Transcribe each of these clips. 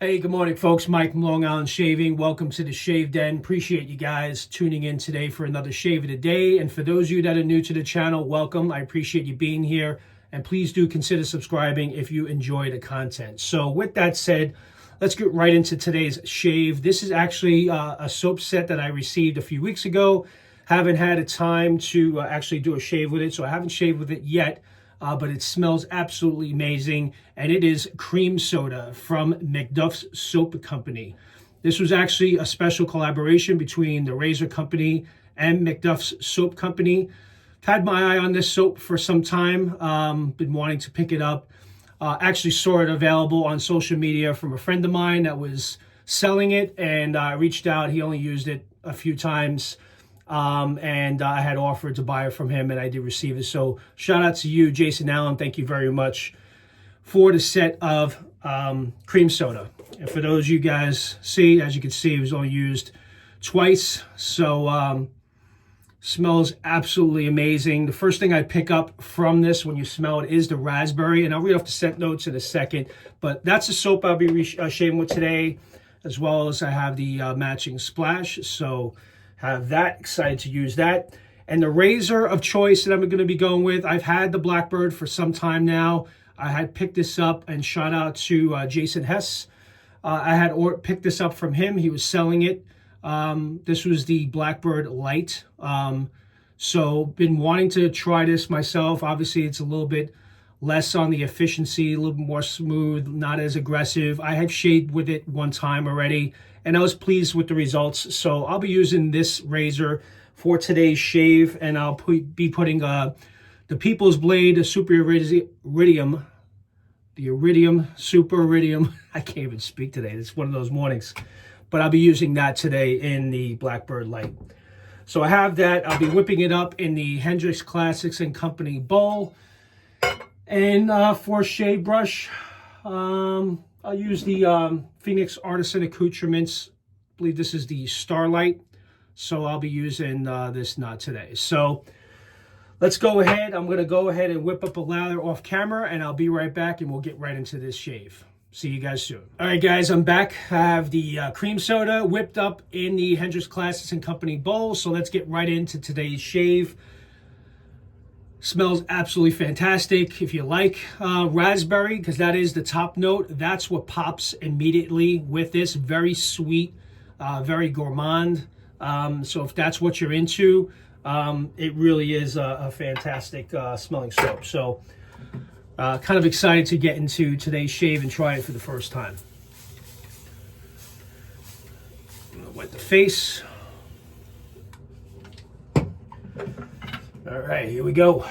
Hey, good morning, folks. Mike from Long Island Shaving. Welcome to the Shave Den. Appreciate you guys tuning in today for another shave of the day. And for those of you that are new to the channel, welcome. I appreciate you being here. And please do consider subscribing if you enjoy the content. So with that said, let's get right into today's shave. This is actually a soap set that I received a few weeks ago. Haven't had a time to actually do a shave with it, so I haven't shaved with it yet. But it smells absolutely amazing, and it is cream soda from MacDuffs Soap Company. This was actually a special collaboration between the Razor Company and MacDuffs Soap Company. I've had my eye on this soap for some time, been wanting to pick it up. Actually saw it available on social media from a friend of mine that was selling it, and I reached out. He only used it a few times. And I had offered to buy it from him, and I did receive it. So shout out to you, Jason Allen. Thank you very much for the set of cream soda. And for those you guys see, as you can see, it was only used twice. So smells absolutely amazing. The first thing I pick up from this when you smell it is the raspberry, and I'll read off the scent notes in a second. But that's the soap I'll be shaving with today, as well as I have the matching splash. So have that, excited to use that. And the razor of choice that I'm going to be going with, I've had the Blackbird for some time now. I had picked this up, and shout out to Jason Hess. I had picked this up from him. He was selling it. This was the Blackbird Light. So been wanting to try this myself. Obviously, it's a little bit less on the efficiency, a little bit more smooth, not as aggressive. I have shaved with it one time already, and I was pleased with the results. So I'll be using this razor for today's shave, and I'll be putting the People's Blade, the Super Iridium, Super Iridium. I can't even speak today. It's one of those mornings. But I'll be using that today in the Blackbird Light. So I have that. I'll be whipping it up in the Hendrix Classics and Company bowl. And for shave brush, I'll use the Phoenix Artisan Accoutrements. I believe this is the Starlight. So I'll be using this knot today. So let's go ahead. I'm going to go ahead and whip up a lather off camera, and I'll be right back, and we'll get right into this shave. See you guys soon. All right, guys, I'm back. I have the cream soda whipped up in the Hendrix Classics and Company bowl. So let's get right into today's shave. Smells absolutely fantastic. If you like raspberry, because that is the top note, that's what pops immediately with this. Very sweet, very gourmand. So if that's what you're into, it really is a fantastic smelling soap. So kind of excited to get into today's shave and try it for the first time. I'm gonna wet the face. All right, here we go.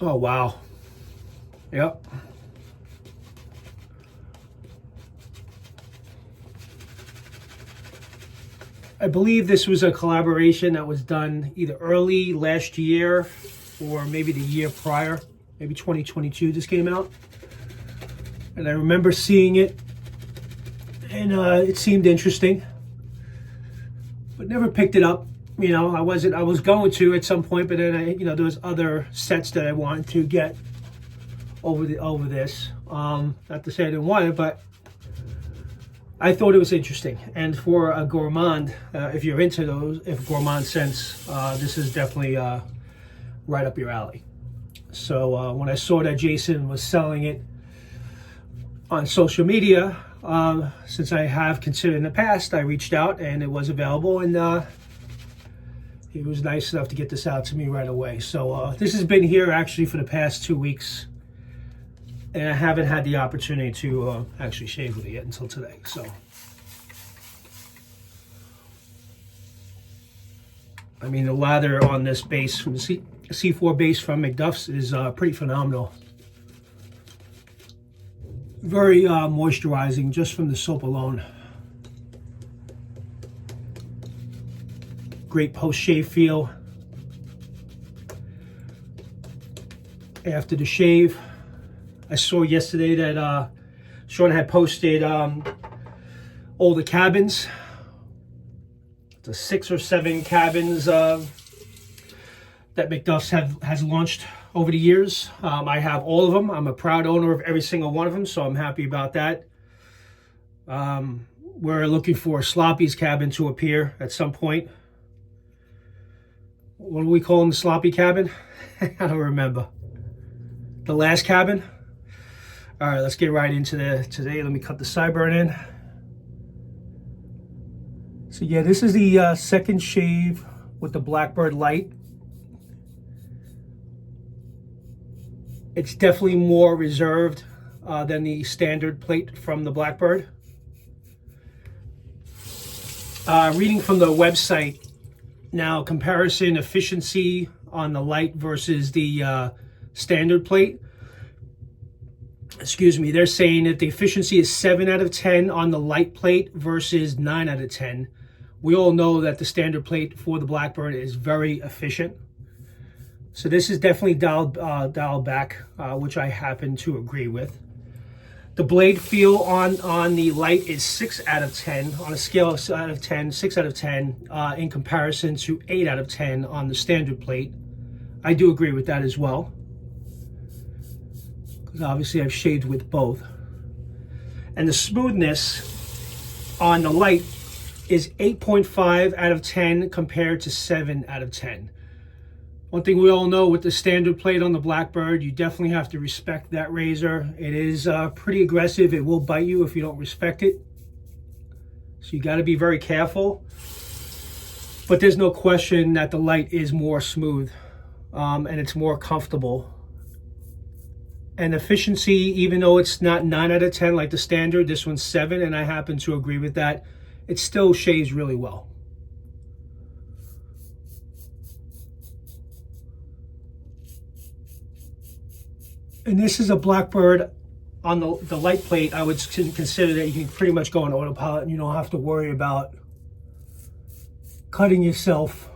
Oh, wow. Yep. I believe this was a collaboration that was done either early last year or maybe the year prior, maybe 2022 this came out. And I remember seeing it, and it seemed interesting, but never picked it up. You know, I was going to at some point, but then there was other sets that I wanted to get over this. Not to say I didn't want it, but I thought it was interesting. And for a gourmand, if you're into those, if gourmand scents, this is definitely right up your alley. So when I saw that Jason was selling it on social media, since I have considered in the past, I reached out and it was available, and he was nice enough to get this out to me right away. So this has been here actually for the past 2 weeks, and I haven't had the opportunity to actually shave with it yet until today. So I mean, the lather on this base from the C4 base from MacDuffs is pretty phenomenal. Very moisturizing just from the soap alone. Great post-shave feel. After the shave, I saw yesterday that Sean had posted all the cabins the 6 or 7 cabins that MacDuffs has launched over the years. I have all of them. I'm a proud owner of every single one of them, so I'm happy about that. We're looking for Sloppy's cabin to appear at some point. What do we call him, the Sloppy cabin? I don't remember. The last cabin? All right, let's get right into today. Let me cut the sideburn in. So yeah, this is the second shave with the Blackbird Light. It's definitely more reserved than the standard plate from the Blackbird. Reading from the website, now comparison efficiency on the Light versus the standard plate. Excuse me, they're saying that the efficiency is 7 out of 10 on the Light plate versus 9 out of 10. We all know that the standard plate for the Blackbird is very efficient. So this is definitely dialed back, which I happen to agree with. The blade feel on the Light is 6 out of 10 on a scale of 6 out of 10 in comparison to 8 out of 10 on the standard plate. I do agree with that as well, because obviously I've shaved with both. And the smoothness on the Light is 8.5 out of 10 compared to 7 out of 10. One thing we all know with the standard plate on the Blackbird, you definitely have to respect that razor. It is pretty aggressive. It will bite you if you don't respect it. So you got to be very careful. But there's no question that the Light is more smooth and it's more comfortable. And efficiency, even though it's not 9 out of 10 like the standard, this one's 7, and I happen to agree with that. It still shaves really well. And this is a Blackbird on the Light plate. I would consider that you can pretty much go on autopilot and you don't have to worry about cutting yourself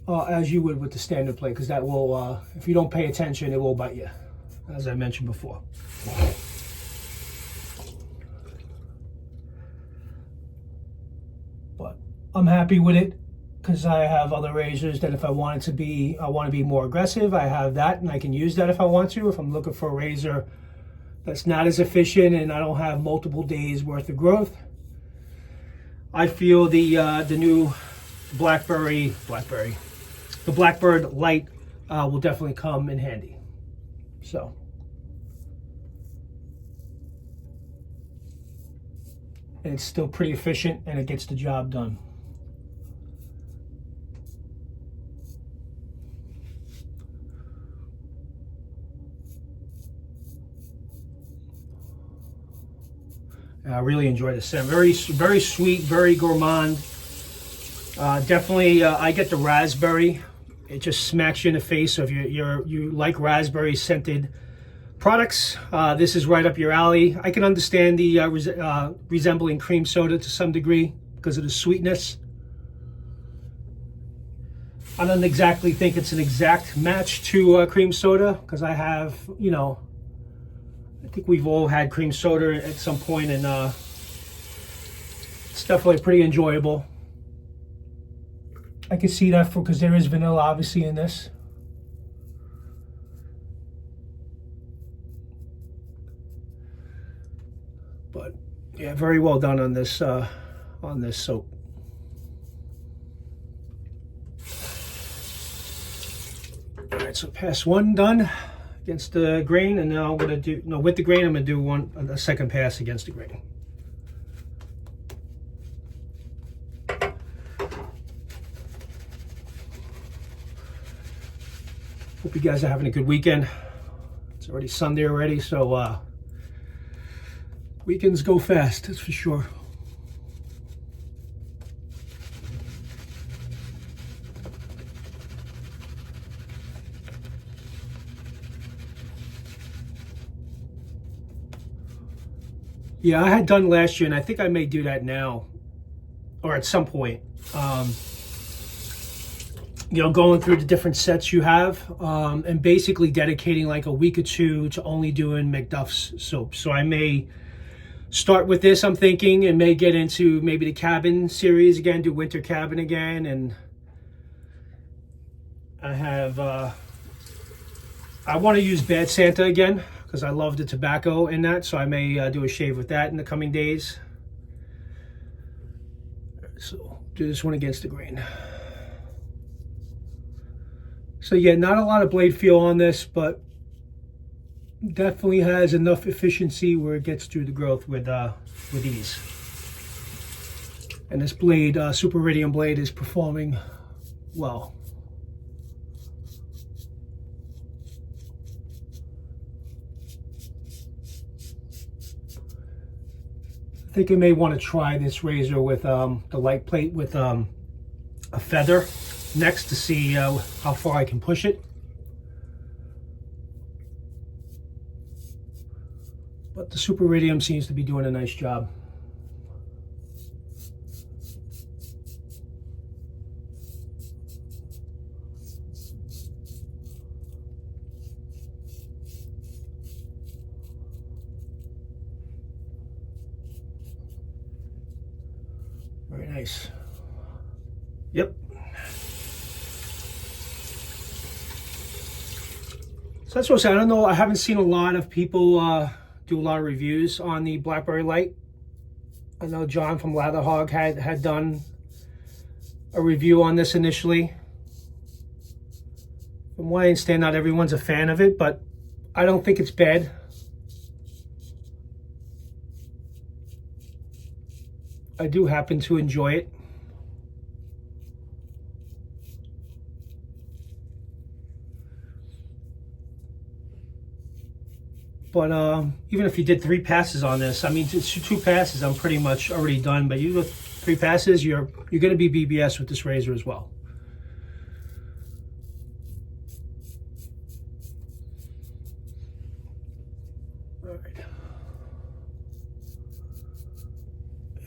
as you would with the standard plate, because that will, if you don't pay attention, it will bite you, as I mentioned before. But I'm happy with it, because I have other razors that if I want to be more aggressive, I have that, and I can use that if I want to. If I'm looking for a razor that's not as efficient and I don't have multiple days worth of growth, I feel the new the Blackbird Light will definitely come in handy. So. And it's still pretty efficient and it gets the job done. I really enjoy this scent. Very sweet, very gourmand. Definitely, I get the raspberry. It just smacks you in the face. So if you like raspberry scented products, this is right up your alley. I can understand the resembling cream soda to some degree because of the sweetness. I don't exactly think it's an exact match to cream soda, because I have, you know, I think we've all had cream soda at some point, and it's definitely pretty enjoyable. I can see that because there is vanilla obviously in this. But yeah, very well done on this soap. All right, so pass 1 done against the grain, and now I'm gonna do, no, with the grain, I'm gonna do a second pass against the grain. Hope you guys are having a good weekend. It's already Sunday already, so weekends go fast, that's for sure. Yeah, I had done last year, and I think I may do that now, or at some point. You know, going through the different sets you have, and basically dedicating like a week or two to only doing MacDuffs soap. So I may start with this, I'm thinking, and may get into maybe the cabin series again, do winter cabin again. And I have, I want to use Bad Santa again because I love the tobacco in that, so I may do a shave with that in the coming days. So do this one against the grain. So yeah, not a lot of blade feel on this, but definitely has enough efficiency where it gets through the growth with ease. And this blade, Super Iridium blade, is performing well. I think I may want to try this razor with the light plate with a feather next to see how far I can push it. But the Super Iridium seems to be doing a nice job. Very nice. Yep. So that's what I said. I don't know. I haven't seen a lot of people do a lot of reviews on the Blackbird Light. I know John from Latherhog had done a review on this initially. From what I understand, not everyone's a fan of it, but I don't think it's bad. I do happen to enjoy it. But even if you did 3 passes on this, I mean, it's 2 passes, I'm pretty much already done. But you go 3 passes, you're going to be BBS with this razor as well. All right.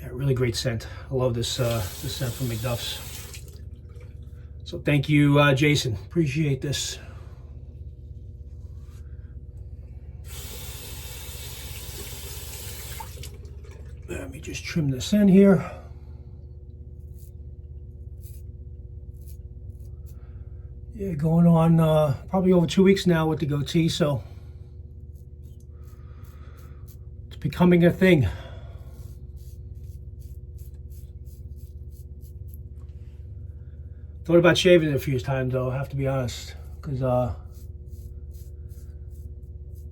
Yeah, really great scent. I love this this scent from MacDuffs. So thank you, Jason. Appreciate this. Let me just trim this in here. Yeah, going on probably over 2 weeks now with the goatee, so it's becoming a thing. Thought about shaving it a few times though, I have to be honest, because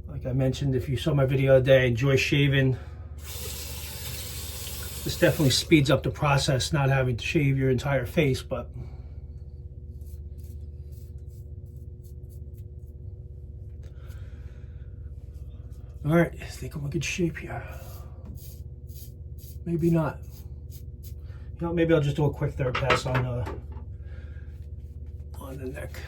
like I mentioned, if you saw my video today, I enjoy shaving. This definitely speeds up the process, not having to shave your entire face, but all right, I think I'm in good shape here. Maybe not. You know, maybe I'll just do a quick third pass on the neck.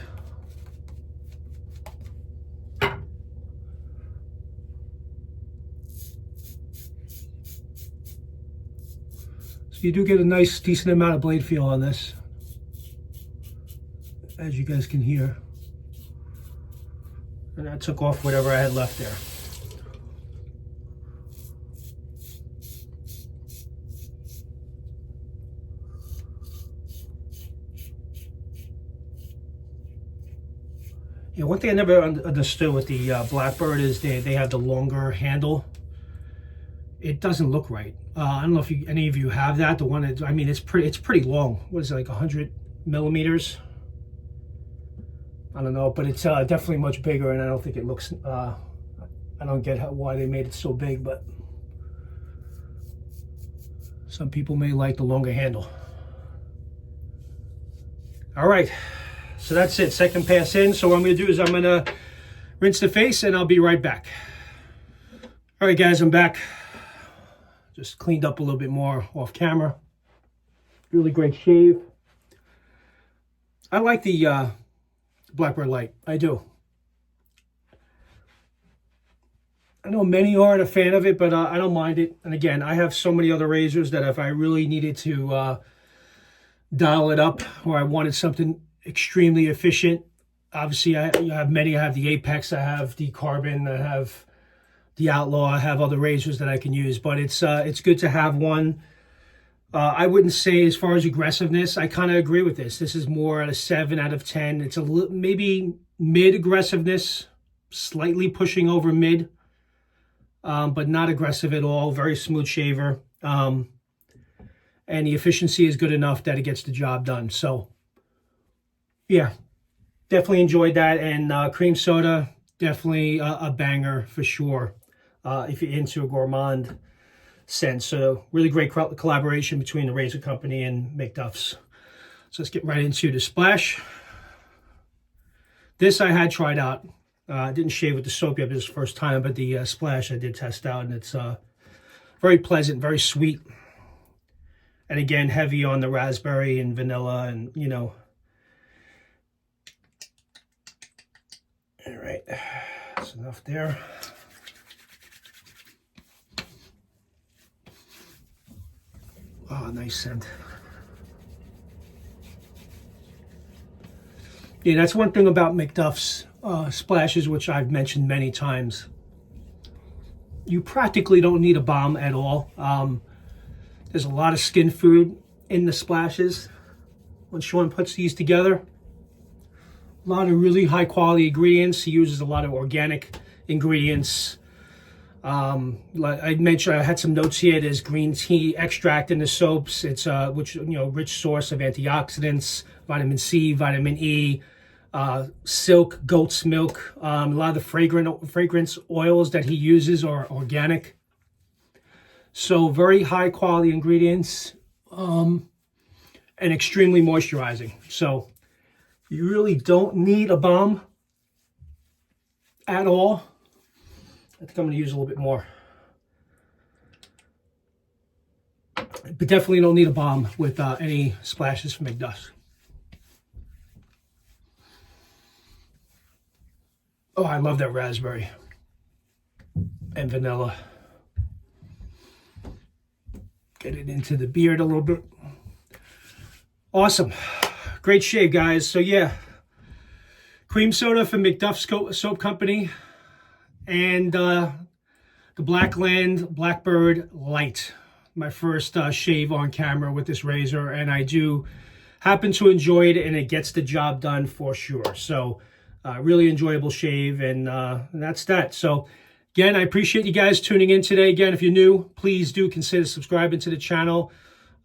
So you do get a nice, decent amount of blade feel on this, as you guys can hear. And I took off whatever I had left there. Yeah, one thing I never understood with the Blackbird is they have the longer handle. It doesn't look right. I don't know if any of you have that. The one that, I mean, it's pretty long. What is it, like 100 millimeters? I don't know, but it's definitely much bigger, and I don't think it looks. I don't get why they made it so big, but some people may like the longer handle. All right, so that's it. Second pass in. So what I'm going to do is I'm going to rinse the face, and I'll be right back. All right, guys, I'm back. Just cleaned up a little bit more off camera. Really great shave. I like the Blackbird Light. I do. I know many aren't a fan of it, but I don't mind it. And again, I have so many other razors that if I really needed to dial it up, or I wanted something extremely efficient, obviously I have many. I have the Apex, I have the Carbon, I have the Outlaw. I have other razors that I can use, but it's good to have one. I wouldn't say as far as aggressiveness, I kind of agree with this. This is more at a 7 out of 10. It's a little, maybe mid aggressiveness, slightly pushing over mid, but not aggressive at all. Very smooth shaver. And the efficiency is good enough that it gets the job done. So yeah, definitely enjoyed that. And cream soda, definitely a banger for sure. If you're into a gourmand sense. So really great collaboration between the razor company and MacDuffs. So let's get right into the splash. This I had tried out. I didn't shave with the soap yet, this is the first time, but the splash I did test out, and it's very pleasant, very sweet. And again, heavy on the raspberry and vanilla, and you know. All right, that's enough there. Oh, nice scent. Yeah, that's one thing about MacDuffs splashes, which I've mentioned many times. You practically don't need a balm at all. There's a lot of skin food in the splashes. When Sean puts these together, a lot of really high quality ingredients. He uses a lot of organic ingredients. Like I mentioned, I had some notes here. There's green tea extract in the soaps. It's which, you know, rich source of antioxidants, vitamin C, vitamin E, silk, goat's milk. A lot of the fragrance oils that he uses are organic. So very high quality ingredients, and extremely moisturizing. So you really don't need a balm at all. I think I'm going to use a little bit more. But definitely don't need a balm with any splashes from MacDuffs. Oh, I love that raspberry and vanilla. Get it into the beard a little bit. Awesome. Great shave, guys. So yeah, cream soda from MacDuffs Soap Company. And the Blackland Blackbird Light, my first shave on camera with this razor, and I do happen to enjoy it, and it gets the job done for sure. So really enjoyable shave, and that's that. So again, I appreciate you guys tuning in today. Again, if you're new, please do consider subscribing to the channel.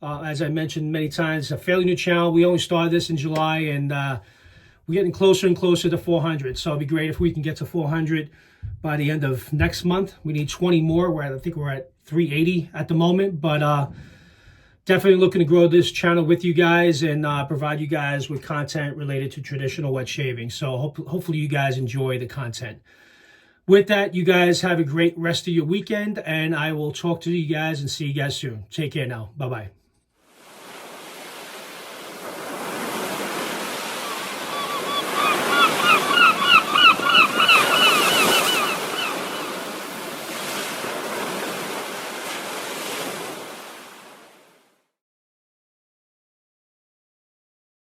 As I mentioned many times, it's a fairly new channel. We only started this in July, and we're getting closer and closer to 400. So it'd be great if we can get to 400 by the end of next month. We need 20 more. I think we're at 380 at the moment, but definitely looking to grow this channel with you guys and provide you guys with content related to traditional wet shaving. So hopefully you guys enjoy the content. With that, you guys have a great rest of your weekend, and I will talk to you guys and see you guys soon. Take care now. Bye-bye.